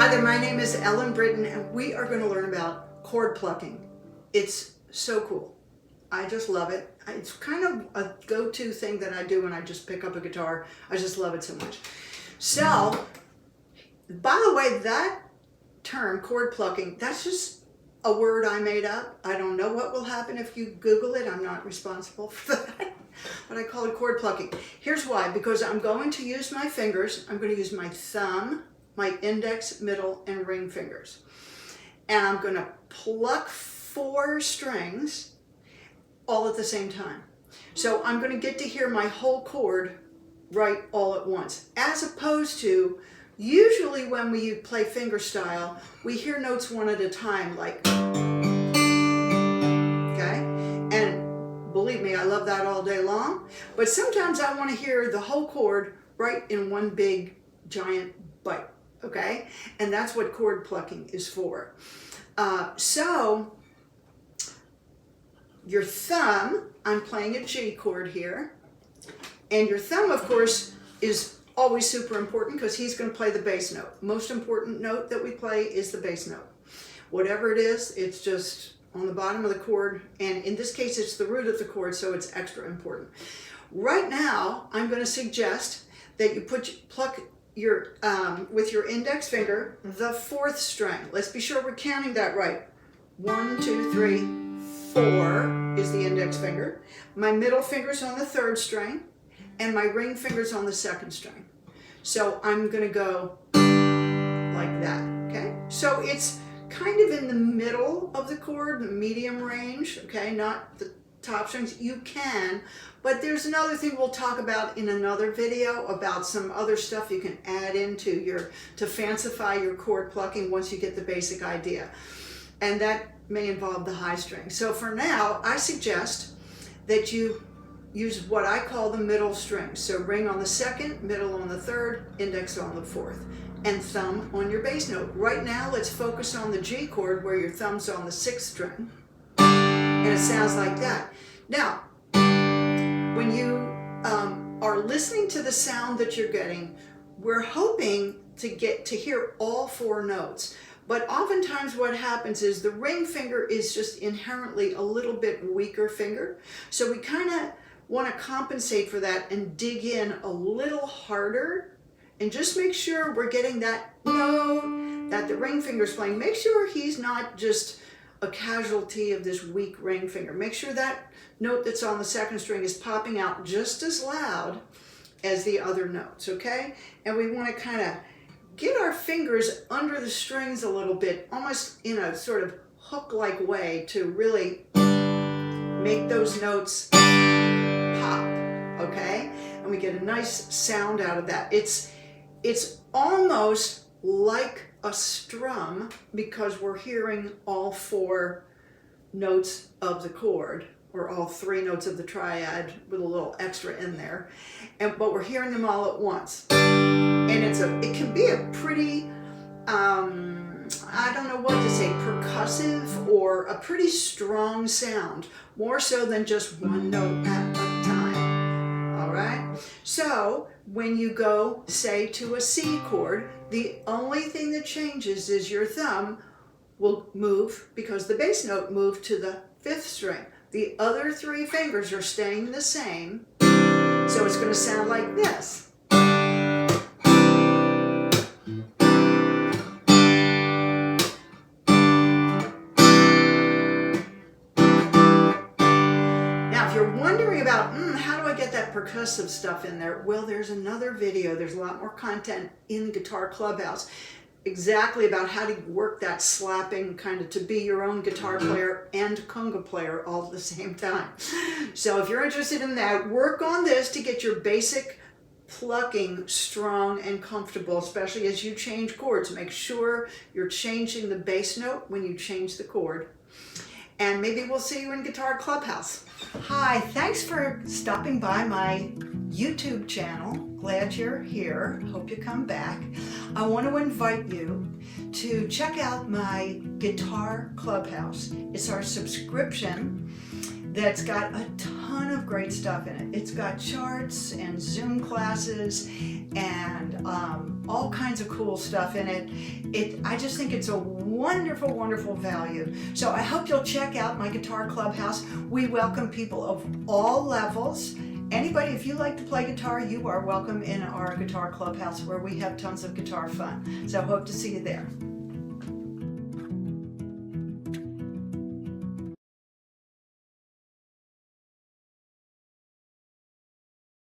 Hi there, my name is Britton, and we are going to learn about chord plucking. It's so cool. I just love it. It's kind of a go-to thing that I do when I just pick up a guitar. I just love it so much. So, by the way, that term, chord plucking, that's just a word I made up. I don't know what will happen if you Google it. I'm not responsible for that. But I call it chord plucking. Here's why. Because I'm going to use my fingers. I'm going to use my thumb, my index, middle, and ring fingers. And I'm going to pluck 4 strings all at the same time. So I'm going to get to hear my whole chord right all at once. As opposed to, usually when we play fingerstyle, we hear notes one at a time, like, okay? And believe me, I love that all day long. But sometimes I want to hear the whole chord right in one big, giant bite, okay? And that's what chord plucking is for. So, your thumb, I'm playing a G chord here, and your thumb, of course, is always super important because he's going to play the bass note. Most important note that we play is the bass note. Whatever it is, it's just on the bottom of the chord, and in this case, it's the root of the chord, so it's extra important. Right now, I'm going to suggest that you pluck your with your index finger the 4th string. Let's be sure we're counting that right. 1, 2, 3, 4 is the index finger. My middle finger's on the 3rd string, and my ring finger's on the 2nd string. So I'm going to go like that. Okay. So it's kind of in the middle of the chord, medium range. Okay, not the top strings. You can, but there's another thing we'll talk about in another video about some other stuff you can add into to fancify your chord plucking once you get the basic idea. And that may involve the high string. So for now, I suggest that you use what I call the middle strings. So ring on the 2nd, middle on the 3rd, index on the 4th, and thumb on your bass note. Right now, let's focus on the G chord where your thumb's on the 6th string. And it sounds like that. Now, when you are listening to the sound that you're getting, we're hoping to get to hear all 4 notes. But oftentimes what happens is the ring finger is just inherently a little bit weaker finger. So we kind of want to compensate for that and dig in a little harder and just make sure we're getting that note that the ring finger's playing. Make sure he's not just a casualty of this weak ring finger. Make sure that note that's on the 2nd string is popping out just as loud as the other notes, okay? And we want to kind of get our fingers under the strings a little bit, almost in a sort of hook-like way to really make those notes pop, okay? And we get a nice sound out of that. It's almost like a strum because we're hearing all 4 notes of the chord, or all 3 notes of the triad with a little extra in there, but we're hearing them all at once. And it can be a pretty, I don't know what to say, percussive or a pretty strong sound, more so than just one note at a time, all right? So when you go, say, to a C chord, the only thing that changes is your thumb will move because the bass note moved to the 5th string. The other 3 fingers are staying the same, so it's going to sound like this. Now, if you're wondering about, how do I get that percussive stuff in there? Well, there's another video. There's a lot more content in Guitar Clubhouse exactly about how to work that slapping, kind of to be your own guitar player and conga player all at the same time. So if you're interested in that, work on this to get your basic plucking strong and comfortable, especially as you change chords. Make sure you're changing the bass note when you change the chord. And maybe we'll see you in Guitar Clubhouse. Hi, thanks for stopping by my YouTube channel. Glad you're here. Hope you come back. I want to invite you to check out my Guitar Clubhouse. It's our subscription that's got a ton of great stuff in it. It's got charts and Zoom classes and all kinds of cool stuff in it. I just think it's a wonderful, wonderful value. So I hope you'll check out my Guitar Clubhouse. We welcome people of all levels. Anybody, if you like to play guitar, you are welcome in our Guitar Clubhouse where we have tons of guitar fun. So I hope to see you there.